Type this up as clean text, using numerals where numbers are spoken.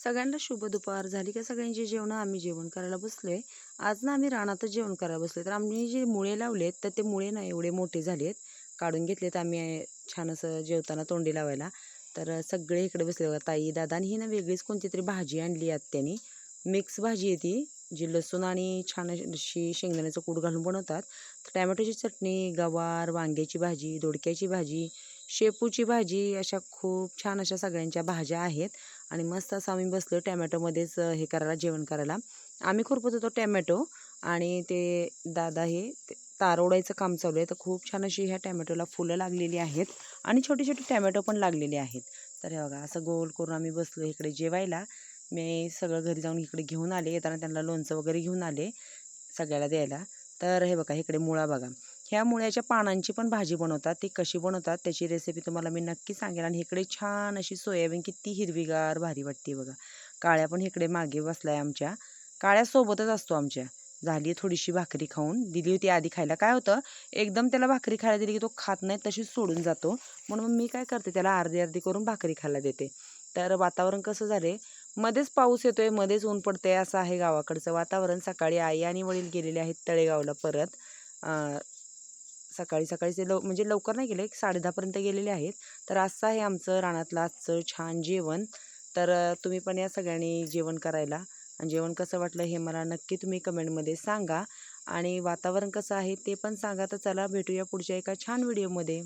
सगळ्यांना शुभ दुपार. झाली का सगळ्यांची जेवणं? आम्ही जेवण करायला बसलोय. आज ना आम्ही रानातच जेवण करायला बसलोय. तर आम्ही जे मुळे लावलेत, तर ते मुळे ना एवढे मोठे झालेत. काढून घेतलेत आम्ही छान असं जेवताना तोंडी लावायला. तर सगळे इकडे बसले बघा. ताई, दादा आणि ही ना वेगळीच कोणतीतरी भाजी आणली आत्यानी. मिक्स भाजी आहे ती, जी लसूण आणि छान अशी शेंगदाण्याचं कूट घालून बनवतात. तर टोमॅटोची चटणी, गवार, वांग्याची भाजी, दोडक्याची भाजी, शेपूची भाजी, अशा खूप छान अशा सगळ्यांच्या भाज्या आहेत. आणि मस्त असं आम्ही बसलो टॅमॅटोमध्येच हे करायला, जेवण करायला. आम्ही खुरपत होतो टॅमॅटो आणि ते दादा हे तार ओढायचं काम चालू आहे. तर खूप छान अशी ह्या टॅमॅटोला फुलं लागलेली आहेत आणि छोटे छोटे टॅमॅटो पण लागलेले आहेत. तर हे बघा असं गोल करून आम्ही बसलो इकडे जेवायला. मी सगळं घरी जाऊन इकडे घेऊन आले. येताना त्यांना लोणचं वगैरे घेऊन आले सगळ्याला द्यायला. तर हे बघा इकडे मुळा बघा. ह्या मुळ्याच्या पानांची पण भाजी बनवतात. ती कशी बनवतात त्याची रेसिपी तुम्हाला मी नक्की सांगेन. आणि इकडे छान अशी सोयाबीन किती हिरवीगार भारी वाटते बघा. काळ्या पण इकडे मागे बसलाय आमच्या. काळ्या सोबतच असतो आमच्या. झाली थोडीशी भाकरी खाऊन. दिली होती आधी खायला. काय होतं, एकदम त्याला भाकरी खायला दिली की तो खात नाही, तशीच सोडून जातो. म्हणून मी काय करते, त्याला अर्धी अर्धी करून भाकरी खायला देते. तर वातावरण कसं झाले, मध्येच पाऊस येतोय, मध्येच ऊन पडतंय, असं आहे गावाकडचं वातावरण. सकाळी आई आणि वडील गेलेले आहेत तळेगावला परत. सकाळी सकाळी ते म्हणजे लवकर नाही गेले, 10:30 पर्यंत गेलेले आहेत. तर असं आहे आमचं रानातलं आजचं छान जेवण. तर तुम्ही पण या सगळ्यांनी जेवण करायला. आणि जेवण कसं वाटलं हे मला नक्की तुम्ही कमेंटमध्ये सांगा. आणि वातावरण कसं आहे ते पण सांगा. तर चला भेटूया पुढच्या एका छान व्हिडिओमध्ये.